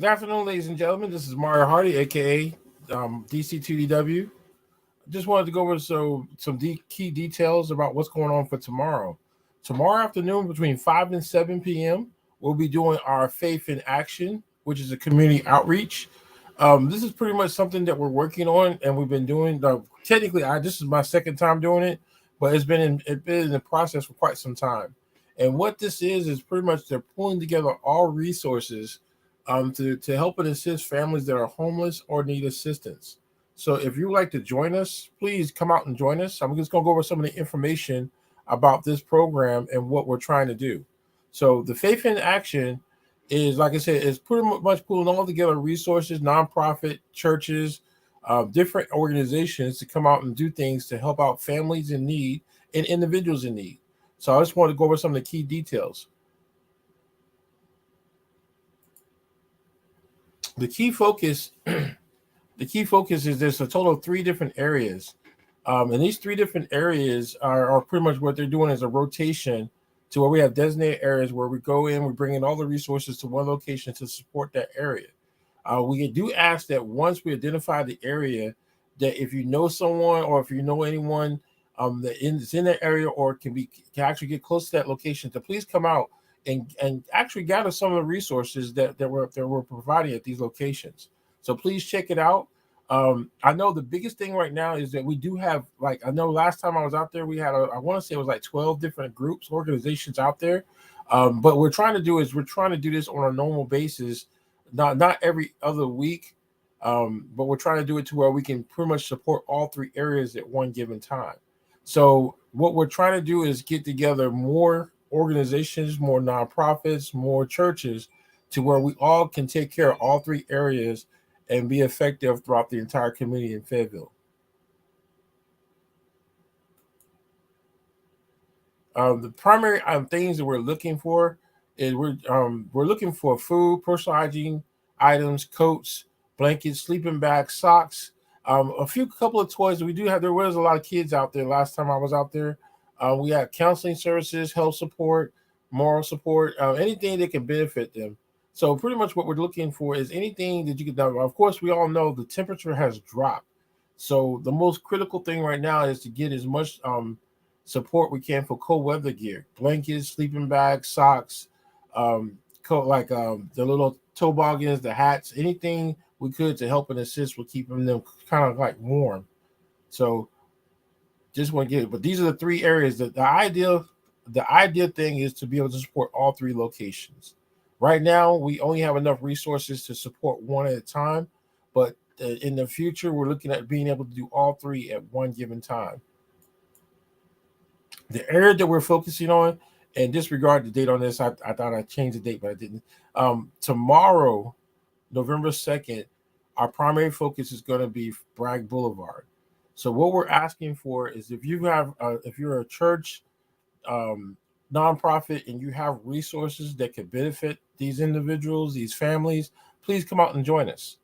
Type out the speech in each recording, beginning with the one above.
Good afternoon, ladies and gentlemen. This is Mario Hardy, aka DC2DW. Just wanted to go over key details about what's going on for tomorrow. Tomorrow afternoon, between 5 and 7 p.m., we'll be doing our Faith in Action, which is a community outreach. This is pretty much something that we're working on, and we've been doing. Technically, this is my second time doing it, but it's been in the process for quite some time. And what this is pretty much they're pulling together all resources to help and assist families that are homeless or need assistance. So if you'd like to join us, please come out and join us. I'm just going to go over some of the information about this program and what we're trying to do. So the Faith in Action is, like I said, is pretty much pulling all together resources, nonprofit churches, different organizations to come out and do things to help out families in need and individuals in need. So I just want to go over some of the key details. The key focus is there's a total of three different areas. And these three different areas are pretty much what they're doing is a rotation to where we have designated areas where we go in, we bring in all the resources to one location to support that area. We do ask that once we identify the area, that if you know someone or if you know anyone that's in that area or can actually get close to that location, to please come out and actually gather some of the resources that we're providing at these locations. So please check it out. I know the biggest thing right now is that we do have, like, I know last time I was out there, we had, I want to say it was like 12 different groups, organizations out there. But we're trying to do this on a normal basis, not every other week. But we're trying to do it to where we can pretty much support all three areas at one given time. So what we're trying to do is get together more organizations, more nonprofits, more churches, to where we all can take care of all three areas and be effective throughout the entire community in Fayetteville. The primary things that we're looking for is we're looking for food, personal hygiene items, coats, blankets, sleeping bags, socks, couple of toys. There was a lot of kids out there last time I was out there. We have counseling services, health support, moral support, anything that can benefit them. So pretty much what we're looking for is anything that you can do. Of course, we all know the temperature has dropped. So the most critical thing right now is to get as much support we can for cold weather gear, blankets, sleeping bags, socks, the little toboggans, the hats, anything we could to help and assist with keeping them kind of like warm. So just want to get it. But these are the three areas that the ideal thing is to be able to support all three locations. Right now, we only have enough resources to support one at a time, but in the future, we're looking at being able to do all three at one given time. The area that we're focusing on, and disregard the date on this, I thought I changed the date, but I didn't. Tomorrow, November 2nd, our primary focus is going to be Bragg Boulevard. So what we're asking for is if you're a church, nonprofit, and you have resources that could benefit these individuals, these families, please come out and join us.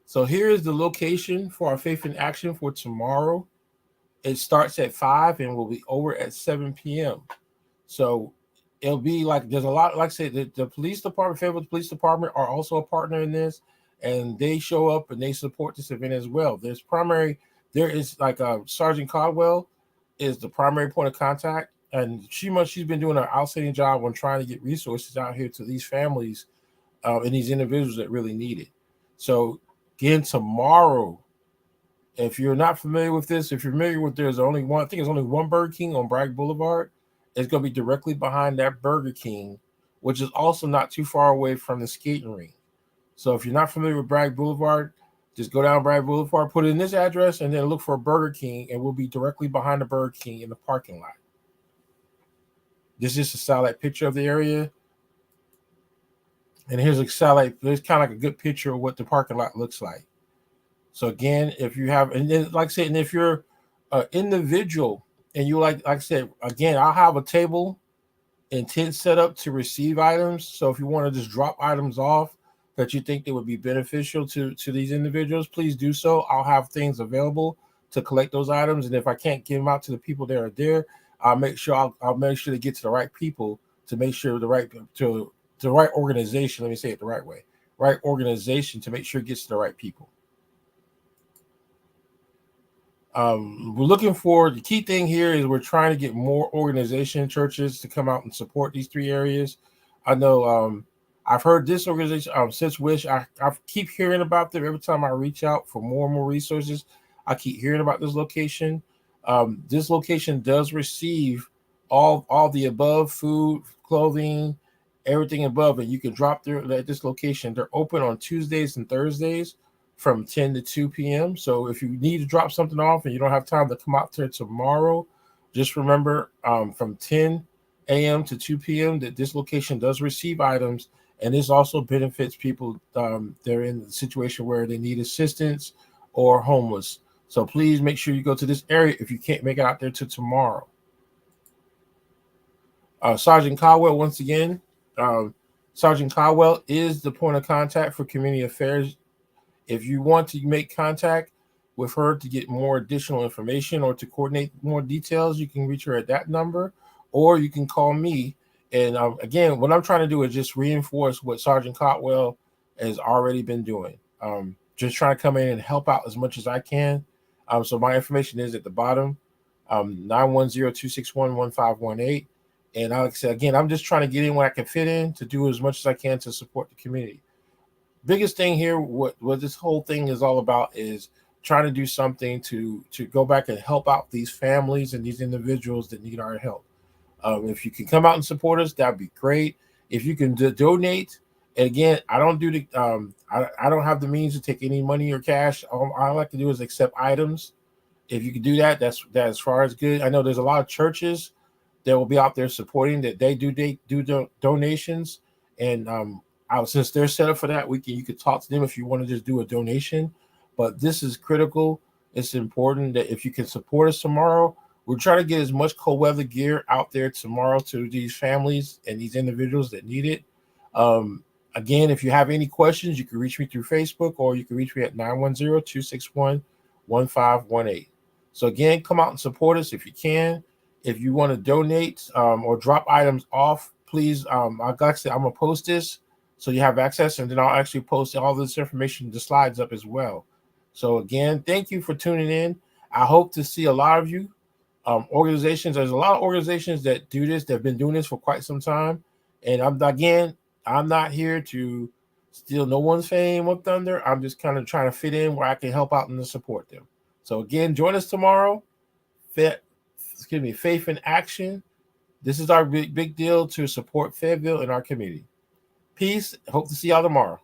So here is the location for our Faith in Action for tomorrow. It starts at 5 and will be over at 7 p.m. So it'll be like there's a lot, like I said, the police department, Fayetteville Police Department are also a partner in this, and they show up and they support this event as well. There is like Sergeant Caldwell is the primary point of contact, and she's been doing an outstanding job on trying to get resources out here to these families and these individuals that really need it. So again, tomorrow, if you're not familiar with this, if you're familiar with, there's only one Burger King on Bragg Boulevard. It's going to be directly behind that Burger King, which is also not too far away from the skating ring. So if you're not familiar with Bragg Boulevard, just go down Bragg Boulevard, put in this address, and then look for a Burger King, and we'll be directly behind the Burger King in the parking lot. This is a satellite picture of the area. And here's there's kind of like a good picture of what the parking lot looks like. So again, if you have, and then like I said, and if you're an individual and you like I said, again, I'll have a table and tent set up to receive items. So if you want to just drop items off that you think that would be beneficial to these individuals, please do so. I'll have things available to collect those items, and if I can't give them out to the people that are there, I'll make sure to get to the right people to make sure to the right organization. Let me say it the right way. Right organization to make sure it gets to the right people. We're looking for the key thing here is we're trying to get more organization churches to come out and support these three areas. I know I've heard this organization, Since Wish. I keep hearing about them every time I reach out for more and more resources. I keep hearing about this location. This location does receive all the above: food, clothing, everything above, and you can drop there at this location. They're open on Tuesdays and Thursdays from 10 to 2 p.m. So if you need to drop something off and you don't have time to come out there tomorrow, just remember from 10 a.m. to 2 p.m. that this location does receive items, and this also benefits people they're in a situation where they need assistance or homeless. So please make sure you go to this area if you can't make it out there to tomorrow. Sergeant Caldwell, once again, Sergeant Caldwell is the point of contact for community affairs. If you want to make contact with her to get more additional information or to coordinate more details, you can reach her at that number, or you can call me. And again, what I'm trying to do is just reinforce what Sergeant Caldwell has already been doing. Just trying to come in and help out as much as I can. So my information is at the bottom, 910-261-1518. And like I said, again, I'm just trying to get in when I can fit in to do as much as I can to support the community. Biggest thing here, what this whole thing is all about is trying to do something to go back and help out these families and these individuals that need our help. If you can come out and support us, that'd be great. If you can donate, and again, I don't do the I don't have the means to take any money or cash. All I like to do is accept items. If you can do that, that's as far as good. I know there's a lot of churches that will be out there supporting that they do donations, and since they're set up for that, you could talk to them if you want to just do a donation. But this is critical. It's important that if you can support us tomorrow, we're trying to get as much cold weather gear out there tomorrow to these families and these individuals that need it. Again, if you have any questions, you can reach me through Facebook, or you can reach me at 910-261-1518. So again, come out and support us if you can. If you want to donate or drop items off, please, like I said, I'm going to post this so you have access, and then I'll actually post all this information, the slides up as well. So again, thank you for tuning in. I hope to see a lot of you. Organizations, there's a lot of organizations that do this, that have been doing this for quite some time. And I'm not here to steal no one's fame or thunder. I'm just kind of trying to fit in where I can help out and support them. So again, join us tomorrow. Faith in Action. This is our big deal to support Fayetteville and our community. Peace. Hope to see y'all tomorrow.